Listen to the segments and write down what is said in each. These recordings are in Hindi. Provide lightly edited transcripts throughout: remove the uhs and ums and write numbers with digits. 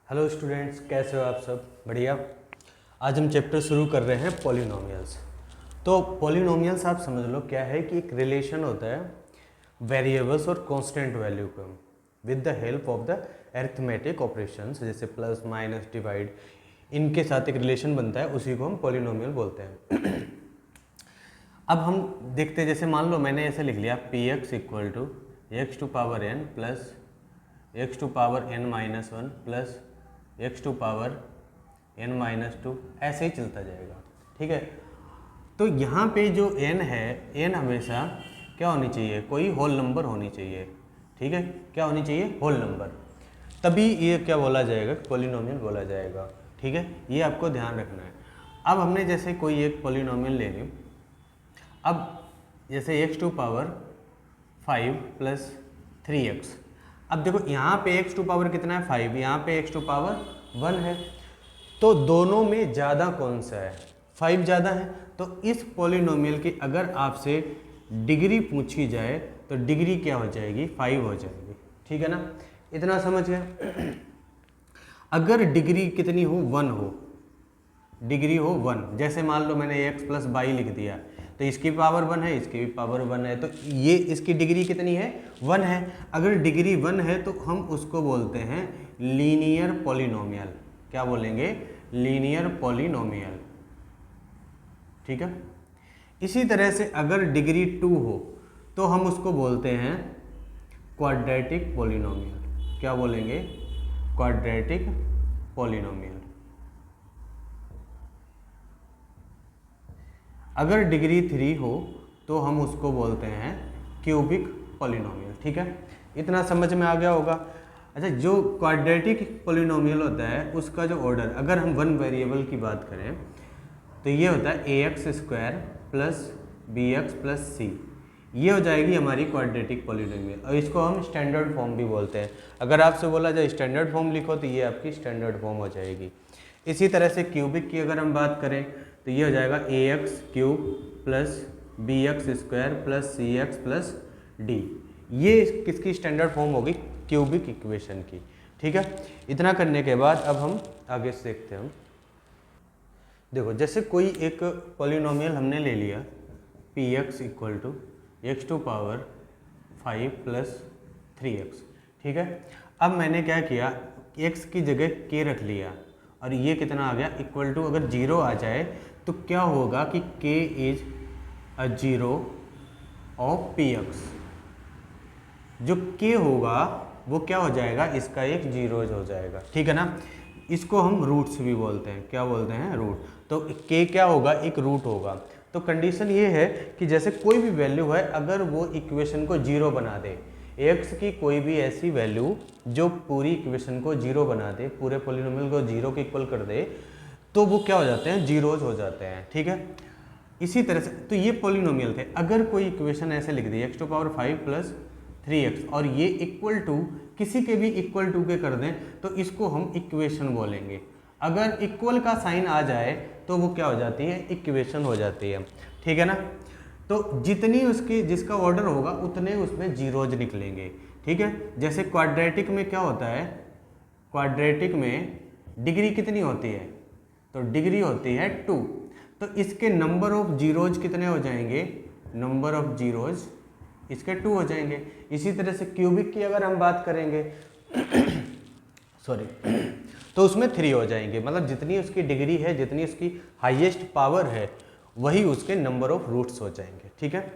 हेलो स्टूडेंट्स, कैसे हो आप सब? बढ़िया। आज हम चैप्टर शुरू कर रहे हैं पॉलिनोमियल्स। तो पॉलिनोमियल्स आप समझ लो क्या है कि एक रिलेशन होता है वेरिएबल्स और कांस्टेंट वैल्यू का with the help of the arithmetic operations, जैसे प्लस माइनस डिवाइड, इनके साथ एक रिलेशन बनता है, उसी को हम पॉलिनोमियल बोलते हैं। अब हम देखते हैं, जैसे मान लो मैंने ऐसे लिख लिया p x equal to x to power n plus x to power n minus one plus x to power n minus two, ऐसे ही चलता जाएगा। ठीक है, तो यहाँ पे जो n है, n हमेशा क्या होनी चाहिए? कोई होल नंबर होनी चाहिए। ठीक है, क्या होनी चाहिए? होल नंबर, तभी ये क्या बोला जाएगा? पॉलिनोमियल बोला जाएगा। ठीक है, ये आपको ध्यान रखना है। अब हमने जैसे कोई एक पॉलिनोमियल ले ली, अब जैसे x to power 5 plus 3x। अब देखो यहाँ पे x टू पावर कितना है? 5। यहाँ पे x टू पावर 1 है, तो दोनों में ज़्यादा कौन सा है? 5 ज़्यादा है। तो इस पॉलिनोमियल की अगर आपसे डिग्री पूछी जाए तो डिग्री क्या हो जाएगी? 5 हो जाएगी। ठीक है ना, इतना समझ गए? अगर डिग्री कितनी हो? 1 हो, डिग्री हो 1, जैसे मान लो मैंने x प्लस बाई लिख दिया, तो इसकी पावर 1 है, इसकी भी पावर 1 है, तो ये इसकी डिग्री कितनी है? 1 है। अगर डिग्री 1 है तो हम उसको बोलते हैं लीनियर पॉलिनोमियल। क्या बोलेंगे? Linear polynomial. ठीक है, इसी तरह से अगर डिग्री 2 हो तो हम उसको बोलते हैं क्वाड्रेटिक पॉलिनोमियल। क्या बोलेंगे? Quadratic polynomial. अगर डिग्री 3 हो तो हम उसको बोलते हैं क्यूबिक पॉलिनोमियल। ठीक है, इतना समझ में आ गया होगा। अच्छा, जो क्वाड्रेटिक पॉलिनोमियल होता है उसका जो ऑर्डर, अगर हम वन वेरिएबल की बात करें तो ये होता है a x square plus b x plus c. ये हो जाएगी हमारी क्वाड्रेटिक पॉलिनोमियल, और इसको हम स्टैंडर्ड फॉर्म भी बोलते हैं। अगर आपसे बोला जाए स्टैंडर्ड फॉर्म लिखो तो ये आपकी स्टैंडर्ड फॉर्म हो जाएगी। इसी तरह से क्यूबिक की अगर हम बात करें तो ये हो जाएगा a x cube plus b x square plus c x plus d. ये किसकी स्टैंडर्ड फॉर्म होगी? क्यूबिक इक्वेशन की। ठीक है, इतना करने के बाद अब हम आगे से देखते हैं। देखो, जैसे कोई एक पॉलिनोमियल हमने ले लिया p x equal to x to power 5 plus 3x। ठीक है, अब मैंने क्या किया, x की जगह k रख लिया, और ये कितना आ गया? इक्वल टू, अगर 0 आ जाए तो क्या होगा कि k is a 0 of px। जो k होगा वो क्या हो जाएगा? इसका एक जीरोज हो जाएगा। ठीक है ना, इसको हम रूट्स भी बोलते हैं। क्या बोलते हैं? रूट। तो k क्या होगा? एक रूट होगा। तो कंडीशन ये है कि जैसे कोई भी वैल्यू है, अगर वो इक्वेशन को 0 बना दे, x की कोई भी ऐसी वैल्यू जो पूरी इक्वेशन को 0 बना दे, पूरे पॉलिनोमियल को 0 के इक्वल कर दे, तो वो क्या हो जाते हैं? जीरोज हो जाते हैं। ठीक है, इसी तरह से तो ये पॉलिनोमियल थे। अगर कोई इक्वेशन ऐसे लिख दी x to power 5 plus 3x, और ये इक्वल टू किसी के भी इक्वल टू के कर दें तो इसको हम इक्वेशन बोलेंगे। अगर इक्वल का साइन आ जाए तो वो क्या हो जाती है? इक्वेशन हो जाती है। ठीक है ना, तो जितनी उसकी जिसका ऑर्डर होगा उतने उसमें जीरोज निकलेंगे। ठीक है, जैसे क्वाड्रेटिक में क्या होता है? क्वाड्रेटिक में डिग्री कितनी होती है? तो डिग्री होती है 2, तो इसके नंबर ऑफ जीरोज कितने हो जाएंगे? नंबर ऑफ जीरोज इसके 2 हो जाएंगे। इसी तरह से क्यूबिक की अगर हम बात करेंगे सॉरी, तो उसमें 3 हो जाएंगे। मतलब जितनी उसकी डिग्री है, जितनी उसकी हाईएस्ट पावर है, वही उसके नंबर ऑफ रूट्स हो जाएंगे। ठीक है,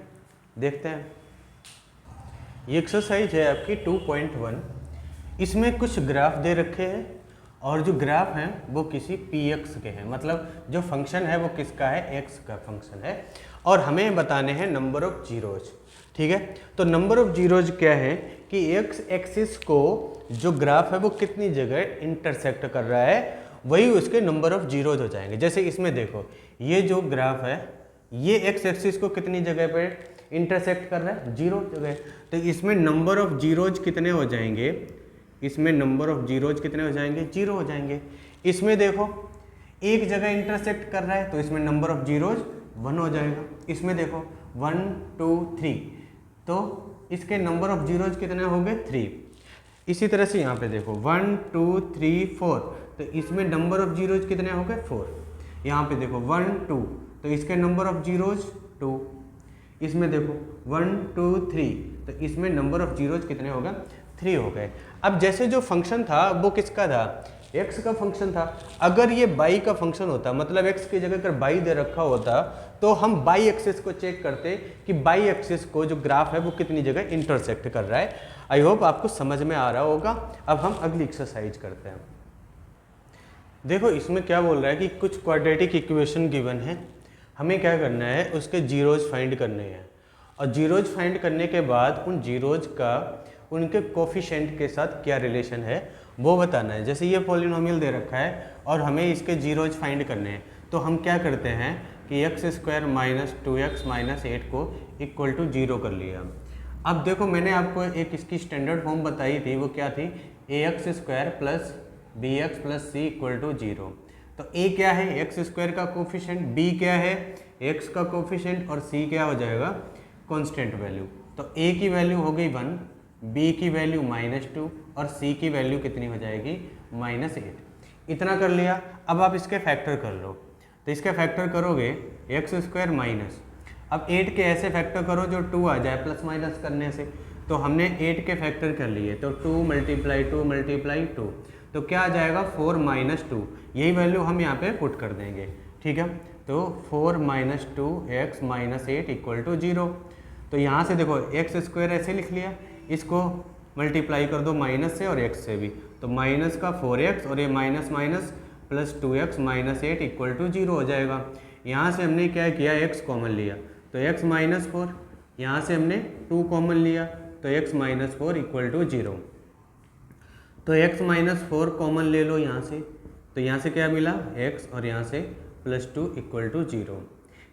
देखते हैं। ये एक्सरसाइज है आपकी 2.1। इसमें कुछ ग्राफ दे रखे हैं, और जो ग्राफ हैं वो किसी px के हैं, मतलब जो फंक्शन है वो किसका है? x का फंक्शन है, और हमें बताने हैं नंबर ऑफ जीरोज। ठीक है, तो नंबर ऑफ जीरोज क्या है कि x एक्सिस को जो ग्राफ है वो कितनी जगह इंटरसेक्ट कर रहा है, वही उसके नंबर ऑफ जीरोज हो जाएंगे। जैसे इसमें देखो, ये जो ग्राफ है ये x एक्सिस को कितनी जगह पे इंटरसेक्ट कर रहा है? 0 जगह। तो इसमें नंबर ऑफ जीरोज कितने हो जाएंगे? इसमें नंबर ऑफ जीरोज कितने हो जाएंगे? 0 हो जाएंगे। इसमें देखो एक जगह इंटरसेक्ट कर रहा है तो इसमें नंबर ऑफ जीरोज 1 हो जाएगा। इसमें देखो 1 2 3, तो इसके नंबर ऑफ जीरोज कितने हो गए? 3। इसी तरह से यहाँ पे देखो 1 2 3 4, तो इसमें नंबर ऑफ जीरोज कितने हो गए 4। यहाँ पे देखो 1 2, तो इसके नंबर ऑफ जीरोज 2। इसमें देखो 1 2 3, तो इसमें नंबर ऑफ जीरोज कितने हो गए 3 हो गए। अब जैसे जो फंक्शन था वो किसका था, x का फंक्शन था। अगर ये y का फंक्शन होता, मतलब x की जगह अगर y दे रखा होता, तो हम y एक्सिस को चेक करते कि y एक्सिस को जो ग्राफ है वो कितनी जगह इंटरसेक्ट कर रहा है। आई होप आपको समझ में आ रहा होगा। अब हम अगली एक्सरसाइज करते हैं। देखो इसमें क्या बोल रहा है कि कुछ क्वाड्रेटिक इक्वेशन गिवन है, हमें क्या करना है, उसके जीरोज फाइंड करने हैं, और जीरोज फाइंड करने के बाद उन जीरोज का उनके कोफिशिएंट के साथ क्या रिलेशन है वो बताना है। जैसे ये पॉलिनोमियल दे रखा है और हमें इसके जीरोज फाइंड करने हैं, तो हम क्या करते हैं कि x² माइनस 2x माइनस 8 को इक्वल टू 0 कर लिया। अब देखो मैंने आपको एक इसकी स्टैंडर्ड फॉर्म बताई थी, वो क्या थी, ax² plus bx plus c equal to 0। तो a क्या है, x² का कोफिशिएंट, b क्या है, x का कोफिशिएंट, और c क्या हो जाएगा, कांस्टेंट वैल्यू। तो a की वैल्यू हो गई 1, b की वैल्यू -2 और c की वैल्यू कितनी हो जाएगी -8। इतना कर लिया। अब आप इसके फैक्टर कर लो, तो इसके फैक्टर करोगे x² माइनस, अब 8 के ऐसे फैक्टर करो जो 2 आ जाए प्लस माइनस करने से। तो हमने 8 के फैक्टर कर लिए, तो 2 मल्टीप्लाई 2, तो क्या आ जाएगा 4 - 2। यही वैल्यू हम यहाँ पे पुट कर देंगे, ठीक है। तो 4 - 2x - 8 इक्वल टू 0। तो यहाँ से देखो x² ऐसे लिख लिया, इसको मल्टीप्लाई कर दो माइनस से और x से भी, तो माइनस का 4x और ये minus minus plus 2x - 8 equal to 0 हो जाएगा। यहाँ से हमने क्या किया, x कॉमन लिया, तो x - 4, यहाँ से हमने 2 कॉमन लिया, तो x - 4 इक्वल टू 0। तो x - 4 कॉमन ले लो यहाँ से, तो यहाँ से क्या मिला x और यहाँ से +2 इक्वल टू 0।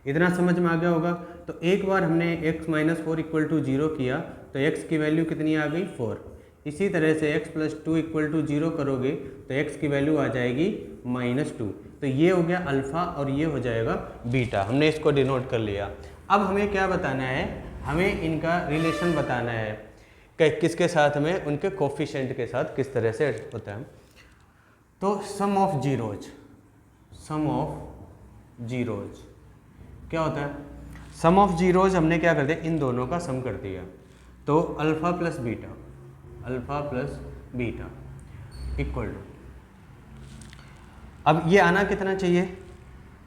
इतना समझ में आ गया होगा। तो एक बार हमने x - 4 इक्वल टू 0 किया, तो x की वैल्यू कितनी आ गई 4। इसी तरह से x + 2 इक्वल टू 0 करोगे तो x की वैल्यू आ जाएगी -2। तो ये हो गया अल्फ़ा और ये हो जाएगा बीटा, हमने इसको डिनोट कर लिया। अब हमें क्या बताना है, हमें इनका रिलेशन बताना है कि किसके साथ में, उनके कोफिशिएंट के साथ किस तरह से होता है। तो सम ऑफ जीरोज क्या होता है, सम ऑफ जीरोज हमने क्या कर दिया, इन दोनों का सम कर दिया। तो alpha plus beta equal to, अब ये आना कितना चाहिए,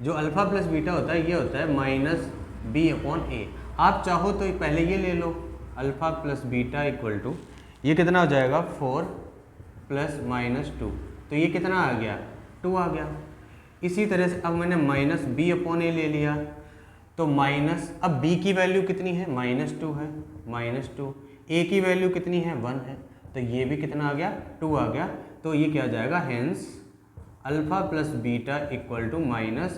जो अल्फ़ा प्लस बीटा होता है ये होता है -b/a। आप चाहो तो पहले ये ले लो, alpha plus beta equal to, ये कितना हो जाएगा 4 + -2, तो ये कितना आ गया 2 आ गया। इसी तरह से अब मैंने -b/a ले लिया, तो माइनस, अब b की वैल्यू कितनी है -2 है, -2, a की वैल्यू कितनी है 1 है, तो ये भी कितना आ गया 2 आ गया। तो ये क्या आ जाएगा, hence alpha plus beta equal to -b/a,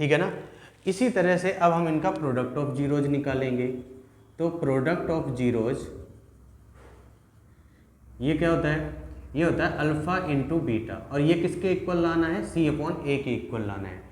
ठीक है ना। इसी तरह से अब हम इनका प्रोडक्ट ऑफ जीरोज निकालेंगे। तो प्रोडक्ट ऑफ जीरोज ये क्या होता है, ये होता है अल्फ़ा इंटू बीटा, और ये किसके इक्वल लाना है, c/a के इक्वल लाना है।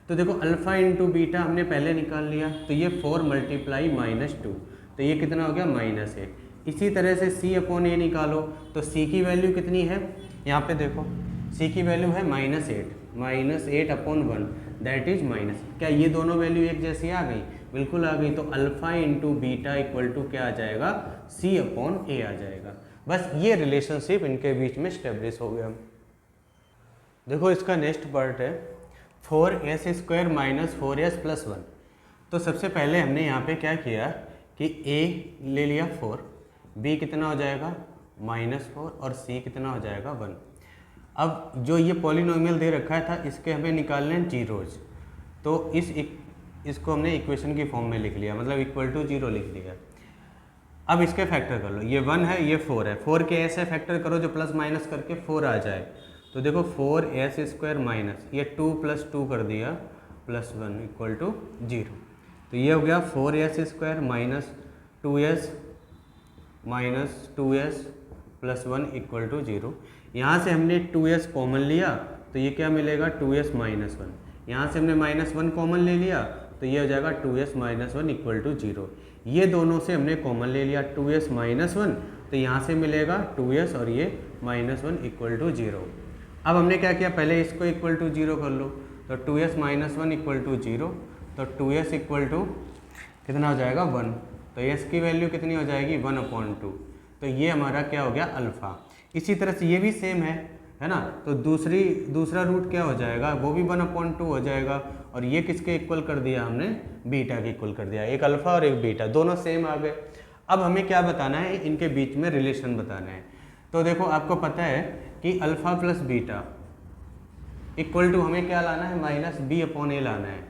तो देखो अल्फ़ा इंटू बीटा हमने पहले निकाल लिया, तो ये 4 × -2, तो ये कितना हो गया -8। इसी तरह से c/a निकालो, तो c की वैल्यू कितनी है, यहाँ पे देखो c की वैल्यू है -8/1 दैट इज माइनस। क्या ये दोनों वैल्यू एक जैसी आ गई, बिल्कुल आ गई। तो alpha into beta equal to क्या आ जाएगा, c/a आ जाएगा। बस ये रिलेशनशिप इनके बीच में स्टेब्लिश हो गया। देखो इसका नेक्स्ट पार्ट है 4s² - 4s + 1। तो सबसे पहले हमने यहाँ पे क्या किया कि a ले लिया 4, b कितना हो जाएगा -4 और c कितना हो जाएगा 1। अब जो ये पॉलिनोमियल दे रखा था इसके हमें निकालने हैं जीरोज, तो इसको हमने इक्वेशन की फॉर्म में लिख लिया, मतलब इक्वल टू 0 लिख लिया। अब इसके फैक्टर कर लो, ये 1 है ये 4 है, 4 के ऐसे फैक्टर करो जो प्लस माइनस करके 4 आ जाए। तो देखो 4s² माइनस ये 2 + 2 कर दिया +1 इक्वल टू 0। तो ये हो गया 4s² - 2s + 1 इक्वल टू 0। यहाँ से हमने 2s कॉमन लिया, तो ये क्या मिलेगा 2s - 1। यहाँ से हमने -1 कॉमन ले लिया, तो ये हो जाएगा 2s - 1 इक्वल टू 0। ये दोनों से हमने कॉमन ले लिया 2s - 1, तो यहाँ से मिलेगा 2s और ये -1 इक्वल टू 0। अब हमने क्या किया, पहले इसको इक्वल टू 0 कर लो, तो 2s - 1 इक्वल टू 0, तो 2s इक्वल टू कितना हो जाएगा 1, तो s की वैल्यू कितनी हो जाएगी 1/2। तो ये हमारा क्या हो गया अल्फ़ा। इसी तरह से ये भी सेम है ना, तो दूसरा रूट क्या हो जाएगा, वो भी 1/2 हो जाएगा, और ये किसके इक्वल कर दिया हमने, बीटा के इक्वल कर दिया, एक अल्फ़ा और एक बीटा दोनों सेम आ गए। अब हमें क्या बताना है, इनके बीच में रिलेशन बताना है। तो देखो आपको पता है कि alpha plus beta equal to हमें क्या लाना है, -b/a लाना है।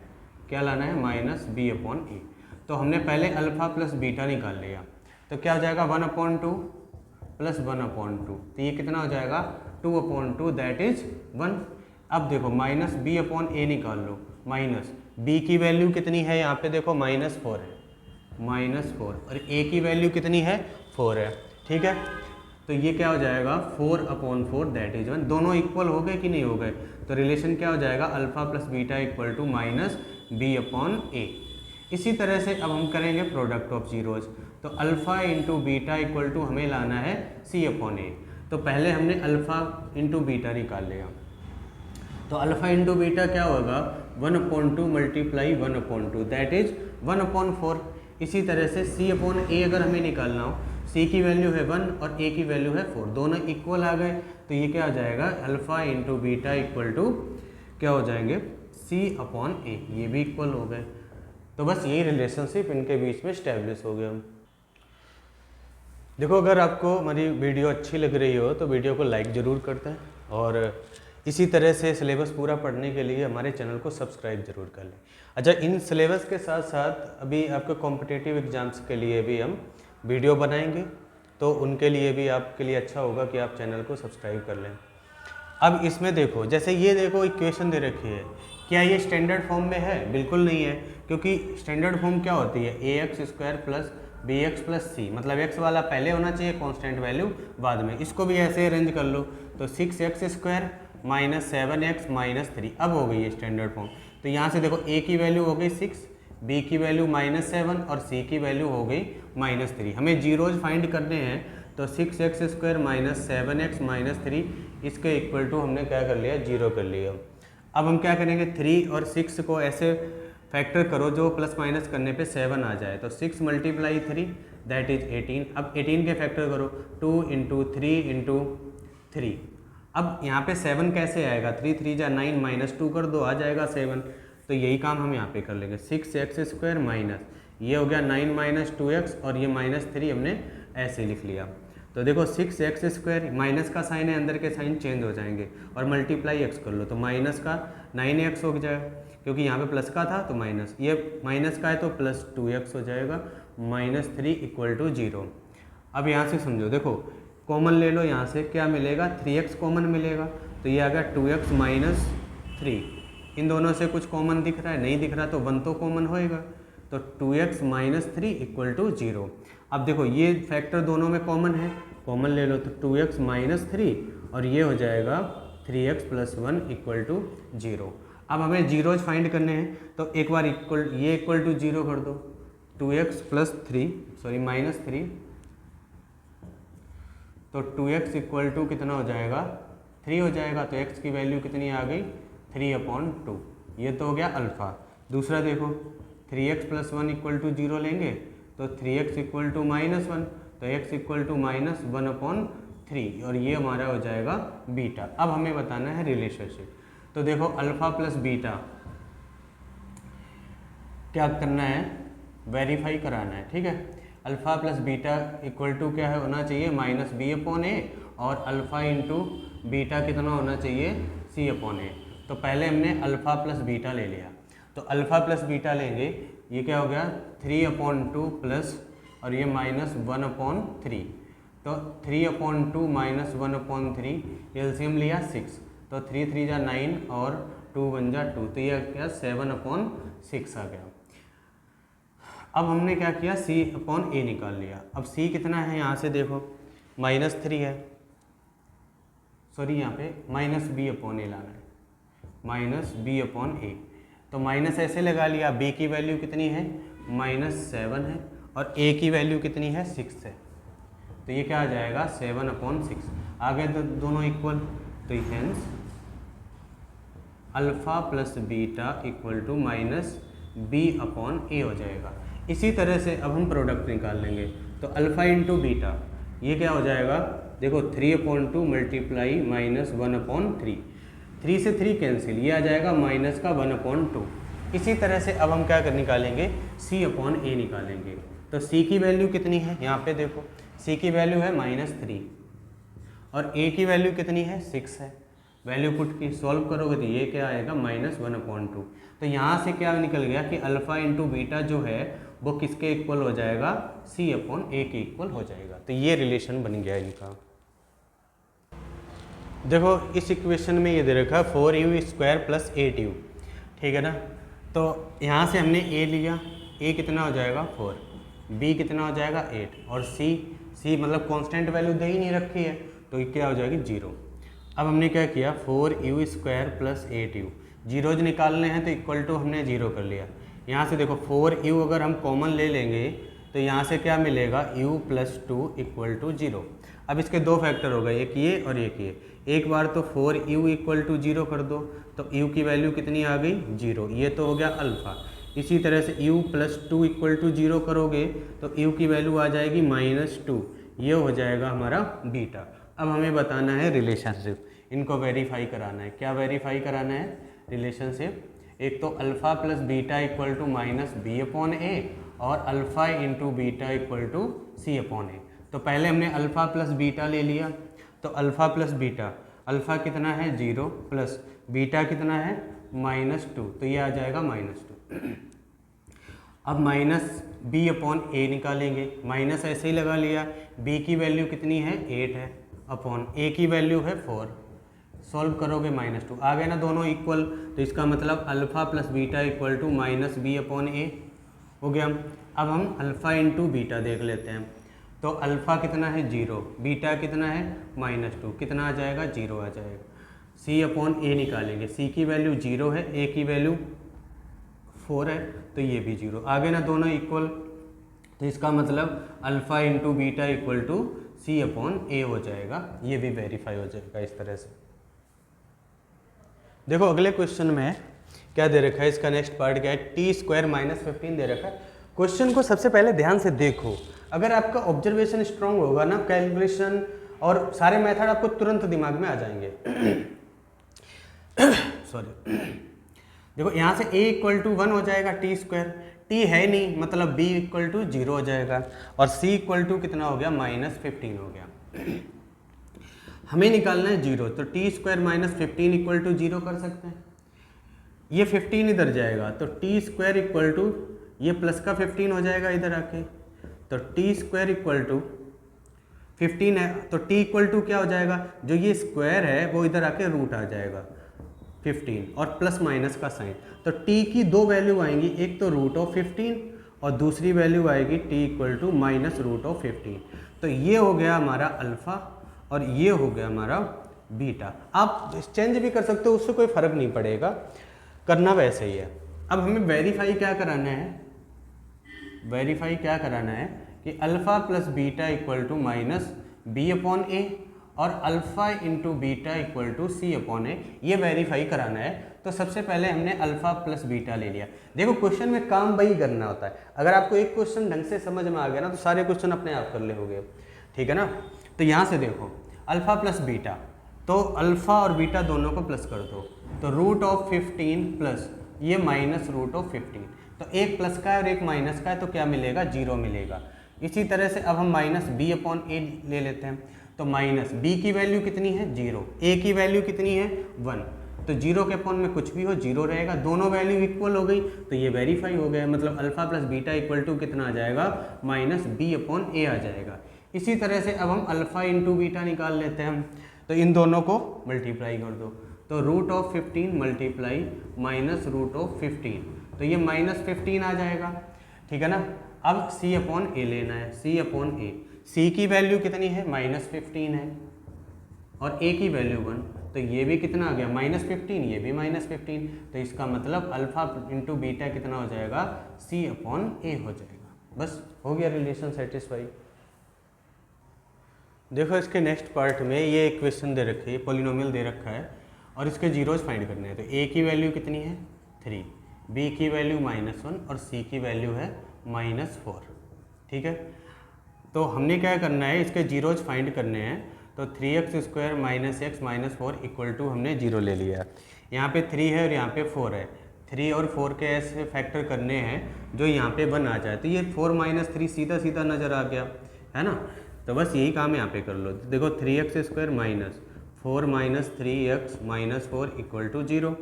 क्या लाना है, -b/a। तो हमने पहले अल्फ़ा प्लस बीटा निकाल लिया, तो क्या हो जाएगा 1/2 प्लस 1/2, तो ये कितना हो जाएगा 2/2, दैट इज 1। अब देखो -b/a निकाल लो, माइनस b की वैल्यू कितनी है यहाँ पे देखो -4 है, -4, और a की वैल्यू कितनी है 4 है, ठीक है। तो ये क्या हो जाएगा 4/4 दैट इज 1। दोनों इक्वल हो गए कि नहीं हो गए, तो रिलेशन क्या हो जाएगा alpha plus beta equal to -b/a। इसी तरह से अब हम करेंगे प्रोडक्ट ऑफ जीरोज, तो alpha into beta equal to हमें लाना है c/a। तो पहले हमने अल्फ़ा इंटू बीटा निकाल लिया, तो अल्फ़ा इंटू बीटा क्या होगा 1/2 मल्टीप्लाई 1/2 दैट इज 1/4। इसी तरह से c/a अगर हमें निकालना हो, c की वैल्यू है 1 और a की वैल्यू है 4, दोनों इक्वल आ गए, तो ये क्या हो जाएगा alpha into beta equal to क्या हो जाएंगे c/a, ये भी इक्वल हो गए। तो बस यही रिलेशनशिप इनके बीच में इस्टेब्लिश हो गया। देखो अगर आपको हमारी वीडियो अच्छी लग रही हो तो वीडियो को लाइक ज़रूर करते हैं, और इसी तरह से सिलेबस पूरा पढ़ने के लिए हमारे चैनल को सब्सक्राइब जरूर कर लें। अच्छा, इन सिलेबस के साथ साथ अभी आपके कॉम्पिटिटिव एग्ज़ाम्स के लिए भी हम वीडियो बनाएंगे, तो उनके लिए भी आपके लिए अच्छा होगा कि आप चैनल को सब्सक्राइब कर लें। अब इसमें देखो, जैसे ये देखो इक्वेशन दे रखी है, क्या ये स्टैंडर्ड फॉर्म में है? बिल्कुल नहीं है, क्योंकि स्टैंडर्ड फॉर्म क्या होती है ax² plus bx plus c, मतलब x वाला पहले होना चाहिए, कांस्टेंट वैल्यू बाद में। इसको भी ऐसे अरेंज कर लो, तो 6x² माइनस 7x माइनस 3, अब हो गई है स्टैंडर्ड फॉर्म। तो यहाँ से देखो a की वैल्यू हो गई 6, b की वैल्यू -7 और c की वैल्यू हो गई -3। हमें जीरोज फाइंड करने हैं, तो 6x² माइनस 7x माइनस 3 इसके इक्वल टू हमने क्या कर लिया 0 कर लिया। अब हम क्या करेंगे 3 और 6 को ऐसे फैक्टर करो जो प्लस माइनस करने पे 7 आ जाए, तो 6 × 3 दैट इज 18। अब 18 के फैक्टर करो 2 × 3 × 3। अब यहाँ पे 7 कैसे आएगा, 3 3 जा 9 -2 कर दो आ जाएगा 7। तो यही काम हम यहाँ पे कर लेंगे, 6x² माइनस ये हो गया 9 - 2x और ये -3 हमने ऐसे लिख लिया। तो देखो 6x² माइनस का साइन है, अंदर के साइन चेंज हो जाएंगे, और मल्टीप्लाई x कर लो, तो माइनस का 9x हो जाएगा, क्योंकि यहाँ पे प्लस का था तो माइनस, ये माइनस का है तो प्लस 2x हो जाएगा, -3 इक्वल टू 0। अब यहाँ से समझो, देखो कॉमन ले लो, यहाँ से क्या मिलेगा 3x कॉमन मिलेगा, तो ये आ गया 2x माइनस 3। इन दोनों से कुछ कॉमन दिख रहा है, नहीं दिख रहा तो 1 तो कॉमन होएगा, तो 2x माइनस 3 इक्वल टू 0। अब देखो ये फैक्टर दोनों में कॉमन है, कॉमन ले लो, तो 2x माइनस 3 और ये हो जाएगा 3x प्लस 1 इक्वल टू 0। अब हमें जीरोज फाइंड करने हैं, तो एक बार ये इक्वल टू 0 कर दो, 2x प्लस 3 सॉरी माइनस 3, तो 2x इक्वल टू कितना हो जाएगा 3 हो जाएगा, तो x की वैल्यू कितनी आ गई 3/2। ये तो हो गया अल्फ़ा। दूसरा देखो 3x प्लस 1 इक्वल टू 0 लेंगे, तो 3x इक्वल टू -1, तो x इक्वल टू -1/3, और ये हमारा हो जाएगा बीटा। अब हमें बताना है रिलेशनशिप, तो देखो अल्फ़ा प्लस बीटा क्या करना है, वेरीफाई कराना है, ठीक है। Alpha plus beta equal to क्या है होना चाहिए -b/a, और अल्फ़ा इंटू बीटा कितना होना चाहिए c/a। तो पहले हमने अल्फ़ा प्लस बीटा ले लिया, तो अल्फ़ा प्लस बीटा लेंगे, ये क्या हो गया 3/2 प्लस और ये -1/3, तो 3/2 माइनस 1/3 एलसीएम लिया 6, तो 3 3 जा 9 और 2 1 जा 2, तो ये क्या 7/6 आ गया। अब हमने क्या किया c/a निकाल लिया। अब c कितना है यहाँ से देखो -3 है, सॉरी यहाँ पे -b/a लाना है, -b/a, तो माइनस ऐसे लगा लिया। b की वैल्यू कितनी है -7 है और a की वैल्यू कितनी है 6 है, तो ये क्या आ जाएगा 7/6। आगे दोनों इक्वल, तो hence alpha plus beta equal to minus b/a हो जाएगा। इसी तरह से अब हम प्रोडक्ट निकाल लेंगे, तो अल्फ़ा इंटू बीटा ये क्या हो जाएगा, देखो 3/2 मल्टीप्लाई माइनस 1/3, 3 से 3 कैंसिल, ये आ जाएगा माइनस का 1/2। इसी तरह से अब हम क्या कर निकालेंगे, c/a निकालेंगे। तो c की वैल्यू कितनी है, यहाँ पे देखो c की वैल्यू है -3 और a की वैल्यू कितनी है 6 है। वैल्यू पुट की सॉल्व करोगे तो ये क्या आएगा -1/2। तो यहाँ से क्या निकल गया कि अल्फ़ा इंटू बीटा जो है वो किसके इक्वल हो जाएगा, c/a के इक्वल हो जाएगा। तो ये रिलेशन बन गया इनका। देखो इस इक्वेशन में ये दे रखा है 4u² + 8u, ठीक है ना। तो यहाँ से हमने a लिया, a कितना हो जाएगा 4, b कितना हो जाएगा 8 और c मतलब कांस्टेंट वैल्यू दे ही नहीं रखी है तो ये क्या हो जाएगी 0। अब हमने क्या किया 4u² + 8u, जीरोज निकालने हैं तो इक्वल टू हमने 0 कर लिया। यहाँ से देखो 4u अगर हम कॉमन ले लेंगे तो यहाँ से क्या मिलेगा u + 2 = 0। अब इसके दो फैक्टर हो गए, एक ये और एक ये। एक बार तो 4u = 0 कर दो तो u की वैल्यू कितनी आ गई 0, ये तो हो गया अल्फ़ा। इसी तरह से u + 2 = 0 करोगे तो u की वैल्यू आ जाएगी -2, ये हो जाएगा हमारा बीटा। अब हमें बताना है रिलेशनशिप, इनको वेरीफाई कराना है। क्या वेरीफाई कराना है रिलेशनशिप, एक तो alpha plus beta equal to -b/a और alpha into beta equal to c/a। तो पहले हमने अल्फ़ा प्लस बीटा ले लिया, तो अल्फ़ा प्लस बीटा, अल्फ़ा कितना है 0 प्लस बीटा कितना है -2, तो ये आ जाएगा -2। अब -b/a निकालेंगे, माइनस ऐसे ही लगा लिया, b की वैल्यु कितनी है 8 है, अपॉन a की वैल्यू है 4, सॉल्व करोगे -2, आ गए ना दोनों इक्वल। तो इसका मतलब alpha plus beta equal to -b/a हो गया। अब हम अल्फ़ा इंटू बीटा देख लेते हैं, तो अल्फ़ा कितना है 0, बीटा कितना है -2, कितना आ जाएगा 0 आ जाएगा। c/a निकालेंगे, c की वैल्यु 0 है, a की वैल्यू 4 है, तो ये भी 0, आ गए ना दोनों इक्वल। तो इसका मतलब alpha into beta equal to c/a हो जाएगा, ये भी वेरीफाई हो जाएगा इस तरह से। देखो अगले क्वेश्चन में क्या दे रखा है, इसका नेक्स्ट पार्ट क्या है, t² - 15 दे रखा है। क्वेश्चन को सबसे पहले ध्यान से देखो, अगर आपका ऑब्जर्वेशन स्ट्रांग होगा ना, कैलकुलेशन और सारे मेथड आपको तुरंत दिमाग में आ जाएंगे। सॉरी, देखो यहाँ से a = 1 हो जाएगा t², t है नहीं मतलब b = 0 हो जाएगा और c = कितना हो गया -15 हो गया। हमें निकालना है 0, तो t² - 15 = 0 कर सकते हैं। ये 15 इधर जाएगा तो t² ये प्लस का 15 हो जाएगा इधर आके, तो t² 15 है तो t = क्या हो जाएगा, जो ये स्क्वायर है वो इधर आके रूट आ जाएगा 15 और प्लस माइनस का साइन। तो t की दो वैल्यू आएंगी, एक तो √15 और दूसरी वैल्यू आएगी t = -√15। तो ये हो गया हमारा अल्फ़ा और ये हो गया हमारा बीटा। आप चेंज भी कर सकते हो, उससे कोई फर्क नहीं पड़ेगा, करना वैसे ही है। अब हमें वेरीफाई क्या कराना है, वेरीफाई क्या कराना है कि alpha plus beta equal to -b/a और alpha into beta equal to c/a, ये वेरीफाई कराना है। तो सबसे पहले हमने अल्फ़ा प्लस बीटा ले लिया। देखो क्वेश्चन में काम वही करना होता है, अगर आपको एक क्वेश्चन ढंग से समझ में आ गया ना तो सारे क्वेश्चन अपने आप कर ले होगे, ठीक है ना। तो यहाँ से देखो अल्फ़ा प्लस बीटा, तो अल्फ़ा और बीटा दोनों को प्लस कर दो, तो √15 प्लस ये -√15, तो एक प्लस का है और एक माइनस का है, तो क्या मिलेगा 0 मिलेगा। इसी तरह से अब हम -b/a ले लेते हैं, तो -b की वैल्यू कितनी है 0, a की वैल्यु कितनी है 1, तो 0 के अपॉन में कुछ भी हो 0 रहेगा, दोनों वैल्यू इक्वल हो गई, तो ये वेरीफाई हो गया। मतलब alpha plus beta equal to कितना आ जाएगा -b/a आ जाएगा। इसी तरह से अब हम अल्फ़ा इंटू बीटा निकाल लेते हैं, तो इन दोनों को मल्टीप्लाई कर दो, तो √15 मल्टीप्लाई -√15, तो ये -15 आ जाएगा, ठीक है ना। अब c/a लेना है, c/a, c की वैल्यू कितनी है -15 है और a की वैल्यू 1, तो ये भी कितना आ गया -15, ये भी -15, तो इसका मतलब अल्फ़ा इंटू बीटा कितना हो जाएगा c/a हो जाएगा। बस हो गया रिलेशन सेटिस्फाई। देखो इसके नेक्स्ट पार्ट में ये इक्वेशन दे रखी है, पॉलिनोमियल दे रखा है और इसके जीरोज फाइंड करने हैं। तो ए की वैल्यू कितनी है 3, बी की वैल्यू -1 और सी की वैल्यू है -4। ठीक है, तो हमने क्या करना है, इसके जीरोज फाइंड करने हैं। तो 3x² - x - 4 इक्वल टू हमने 0 ले लिया। यहाँ पे 3 है और यहाँ पे 4 है। 3 और 4 के ऐसे फैक्टर करने हैं जो यहाँ पे 1 आ जाए। तो ये 4 - 3 सीधा सीधा नज़र आ गया, है ना। तो बस यही काम यहाँ पे कर लो। देखो 3x² - 4 - 3x - 4 इक्वल टू 0।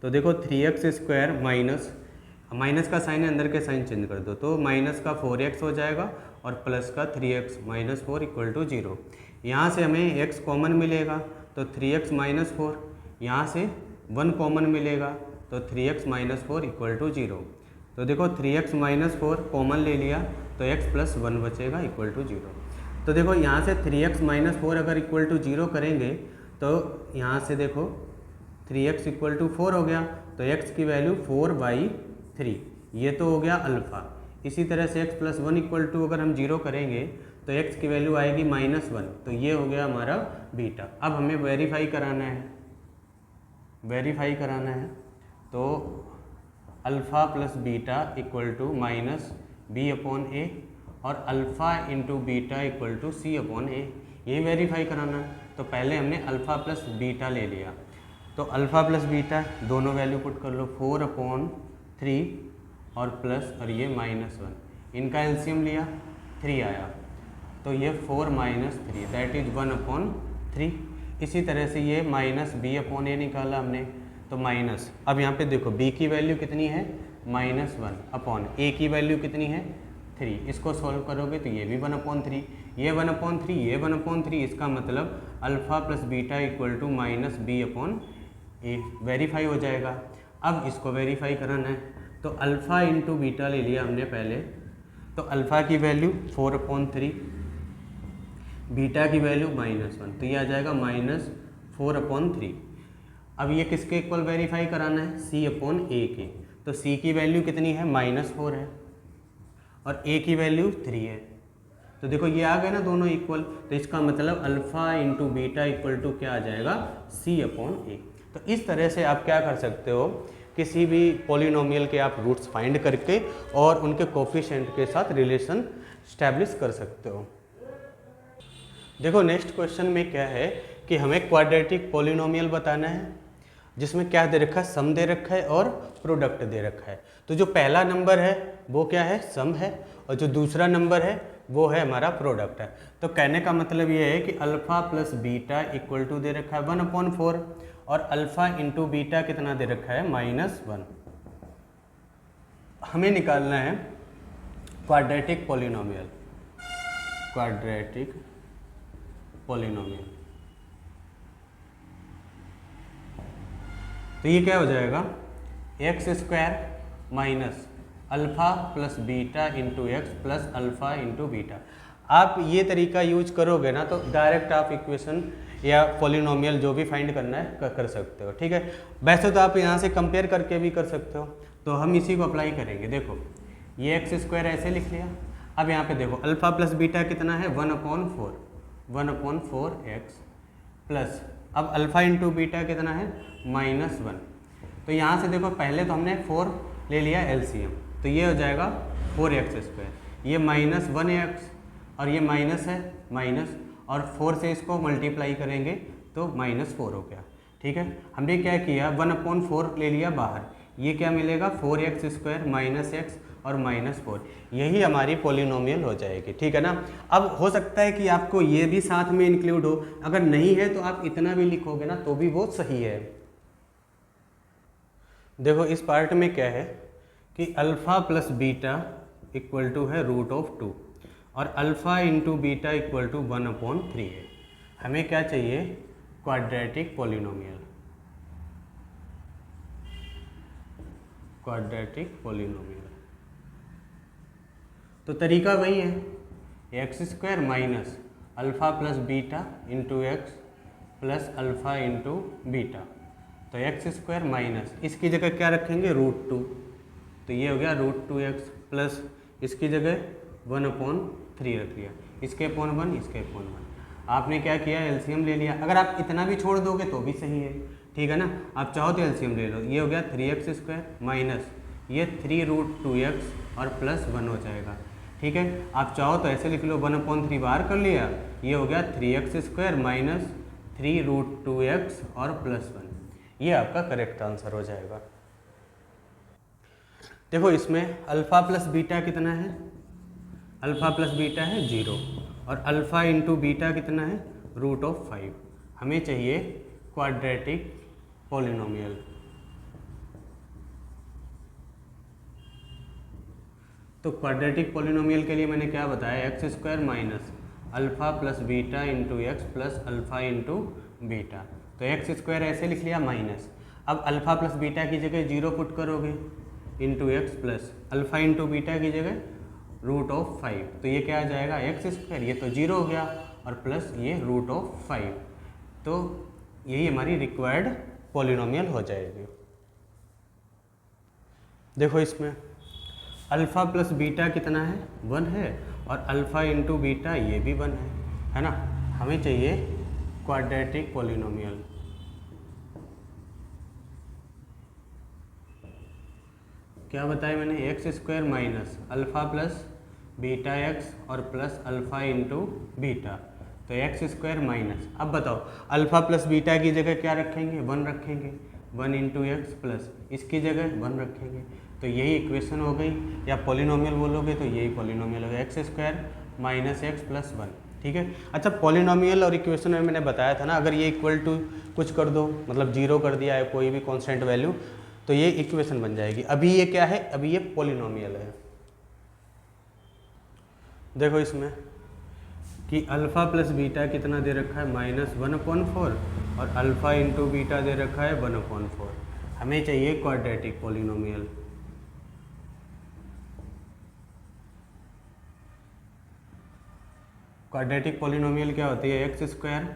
तो देखो 3x² माइनस का साइन है, अंदर के साइन चेंज कर दो, तो माइनस का 4x हो जाएगा और प्लस का 3x - 4 इक्वल टू 0। यहाँ से हमें x कॉमन मिलेगा तो 3x - 4, यहाँ से 1 कॉमन मिलेगा तो 3x - 4 इक्वल टू 0। तो देखो 3x - 4 कॉमन ले लिया तो x + 1 बचेगा इक्वल टू 0। तो देखो यहाँ से 3x - 4 अगर इक्वल टू 0 करेंगे तो यहाँ से देखो 3x इक्वल टू 4 हो गया, तो x की वैल्यू 4/3, ये तो हो गया अल्फ़ा। इसी तरह से x + 1 इक्वल टू अगर हम 0 करेंगे तो x की वैल्यू आएगी -1, तो ये हो गया हमारा बीटा। अब हमें वेरीफाई कराना है, तो alpha + beta equal to -b/a और alpha × beta equal to c/a, यही वेरीफाई कराना है। तो पहले हमने अल्फ़ा + बीटा ले लिया, तो अल्फ़ा + बीटा दोनों वैल्यू पुट कर लो, 4/3 और प्लस और ये -1, इनका एलसीएम लिया 3 आया, तो ये 4 - 3 दैट इज 1/3। इसी तरह से ये -b/a निकाला हमने, तो माइनस, अब यहाँ पे देखो b की वैल्यू कितनी है -1/a की वैल्यू कितनी है 3, इसको सॉल्व करोगे तो ये भी 1/3, ये 1/3, ये 1/3, इसका मतलब alpha + beta equal to -b/a verify हो जाएगा। अब इसको वेरीफाई कराना है, तो अल्फ़ा × बीटा ले लिया हमने पहले, तो अल्फ़ा की वैल्यु 4/3, बीटा की वैल्यू -1, तो ये आ जाएगा -4/3। अब ये किसके इक्वल वेरीफाई कराना है, c/a के, तो c की वैल्यू कितनी है -4 है और a की वैल्यू 3 है। तो देखो ये आ गए ना दोनों इक्वल, तो इसका मतलब अल्फ़ा × बीटा इक्वल टू क्या आ जाएगा c/a। तो इस तरह से आप क्या कर सकते हो, किसी भी पॉलिनोमियल के आप रूट्स फाइंड करके और उनके कोफिशिएंट के साथ रिलेशन स्टैब्लिश कर सकते हो। देखो नेक्स्ट क्वेश्चन में क्या है कि हमें क्वाड्रेटिक पॉलिनोमियल बताना है, जिसमें क्या दे रखा है, सम दे रखा है और प्रोडक्ट दे रखा है। तो जो पहला नंबर है वो क्या है, सम है, और जो दूसरा नंबर है वो है हमारा प्रोडक्ट है। तो कहने का मतलब ये है कि अल्फ़ा + बीटा इक्वल टू दे रखा है 1/4 और अल्फ़ा × बीटा कितना दे रखा है -1। हमें निकालना है क्वाड्रेटिक पॉलिनोमियल, तो ये क्या हो जाएगा, x² - alpha + beta × x + alpha × beta. आप ये तरीका यूज करोगे ना तो डायरेक्ट आप इक्वेशन या पॉलिनोमियल जो भी फाइंड करना है कर सकते हो। ठीक है, वैसे तो आप यहाँ से कंपेयर करके भी कर सकते हो, तो हम इसी को अप्लाई करेंगे। देखो ये x² ऐसे लिख लिया, अब यहाँ पे देखो अल्फ़ा + बीटा कितना है 1/4x प्लस, अब अल्फ़ा × बीटा कितना है -1। तो यहाँ से देखो पहले तो हमने 4 ले लिया एलसीएम, तो ये हो जाएगा 4x², ये -1x और ये माइनस है माइनस, और 4 से इसको मल्टीप्लाई करेंगे तो -4 हो गया। ठीक है, हमने क्या किया 1/4 ले लिया बाहर, ये क्या मिलेगा 4x² -x और -4, यही हमारी पॉलिनोमियल हो जाएगी। ठीक है ना। अब हो सकता है कि आपको ये भी साथ में इंक्लूड हो, अगर नहीं है तो आप इतना भी लिखोगे ना तो भी वो सही है। देखो इस पार्ट में क्या है कि अल्फ़ा + बीटा इक्वल टू है √2 और अल्फ़ा × बीटा इक्वल टू 1/3 है। हमें क्या चाहिए, क्वाड्रेटिक पॉलिनोमियल, तो तरीका वही है, x² - alpha + beta × x plus alpha × beta, तो x² इसकी जगह क्या रखेंगे √2, तो ये हो गया √2x प्लस इसकी जगह 1/3 रख लिया, इसके अपॉन 1 इसके अपॉन 1। आपने क्या किया, एलसीएम ले लिया। अगर आप इतना भी छोड़ दोगे तो भी सही है, ठीक है ना। आप चाहो तो एलसीएम ले लो, ये हो गया 3x² माइनस ये 3√2x और प्लस 1 हो जाएगा, ठीक है। आप चाहो तो ऐसे लिख लो, 1/3 बाहर कर लिया, ये हो गया 3x² माइनस 3√2x और प्लस 1। ये आपका करेक्ट आंसर हो जाएगा। देखो इसमें अल्फ़ा प्लस बीटा कितना है, अल्फ़ा प्लस बीटा है 0 और अल्फ़ा इंटू बीटा कितना है √5। हमें चाहिए क्वाड्रेटिक पॉलिनोमियल। तो क्वाड्रेटिक पॉलिनोमियल के लिए मैंने क्या बताया, x² minus alpha plus beta into x plus alpha into beta. तो x² ऐसे लिख लिया माइनस, अब अल्फ़ा प्लस बीटा की जगह 0 पुट करोगे into x plus alpha into beta की जगह √5। तो ये क्या आ जाएगा x², ये तो 0 हो गया और प्लस ये √5। तो यही हमारी रिक्वायर्ड पॉलिनोमियल हो जाएगी। देखो इसमें अल्फ़ा प्लस बीटा कितना है 1 है और अल्फ़ा इंटू बीटा ये भी 1 है ना। हमें चाहिए क्वाड्रेटिक पॉलिनोमियल। क्या बताया मैंने, x² minus alpha plus beta x और प्लस अल्फ़ा इंटू बीटा। तो x² माइनस, अब बताओ अल्फ़ा प्लस बीटा की जगह क्या रखेंगे, 1 रखेंगे, 1 इंटू एक्स प्लस इसकी जगह 1 रखेंगे। तो यही इक्वेशन हो गई, या पॉलिनोमियल बोलोगे तो यही पॉलिनोमियल होगा, x² माइनस एक्स प्लस 1, ठीक है। अच्छा पॉलिनोमियल और इक्वेशन में मैंने बताया था ना, अगर ये इक्वल टू कुछ कर दो, मतलब 0 कर दिया है कोई भी कॉन्स्टेंट वैल्यू, तो ये इक्वेशन बन जाएगी। अभी ये क्या है, अभी ये पॉलिनोमियल है। देखो इसमें कि अल्फ़ा प्लस बीटा कितना दे रखा है -1/4 और अल्फ़ा इंटू बीटा दे रखा है 1/4। हमें चाहिए क्वाड्रेटिक पॉलिनोमियल। क्वाड्रेटिक पॉलिनोमियल क्या होती है, x²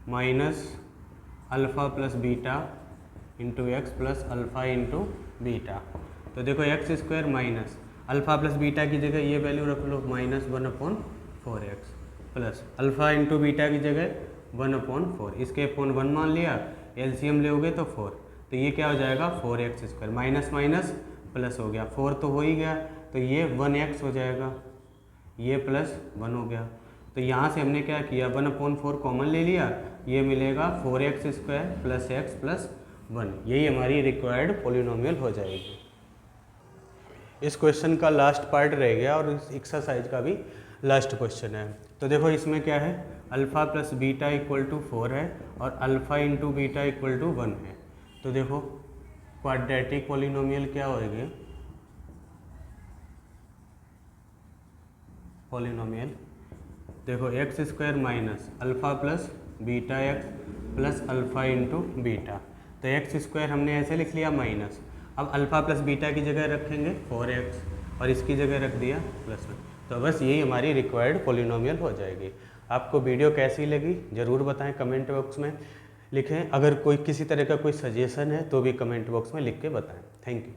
minus alpha plus beta into x plus alpha into beta. तो देखो x² minus alpha plus beta की जगह ये वैल्यू रख लो -1/4x plus alpha into beta की जगह 1/4, इसके अपॉन 1 मान लिया, एलसीएम लोगे तो 4। तो ये क्या हो जाएगा 4x², माइनस माइनस प्लस हो गया, 4 तो हो ही गया, तो ये 1x हो जाएगा, ये प्लस 1 हो गया। तो यहाँ से हमने क्या किया 1/4 कॉमन ले लिया, ये मिलेगा 4x² प्लस x प्लस 1। यही हमारी रिक्वायर्ड पॉलिनोमियल हो जाएगी। इस क्वेश्चन का लास्ट पार्ट रह गया और इस एक्सरसाइज का भी लास्ट क्वेश्चन है। तो देखो इसमें क्या है, alpha plus beta equal to 4 है और alpha into beta equal to 1 है। तो देखो क्वाड्रेटिक पॉलिनोमियल क्या होएगी, पॉलिनोमियल देखो x² minus alpha plus beta x plus alpha into beta. तो x² हमने ऐसे लिख लिया माइनस, अब अल्फ़ा प्लस बीटा की जगह रखेंगे 4x और इसकी जगह रख दिया +1। तो बस यही हमारी रिक्वायर्ड पॉलिनोमियल हो जाएगी। आपको वीडियो कैसी लगी ज़रूर बताएं, कमेंट बॉक्स में लिखें। अगर कोई किसी तरह का कोई सजेशन है तो भी कमेंट बॉक्स में लिख के बताएं। Thank you.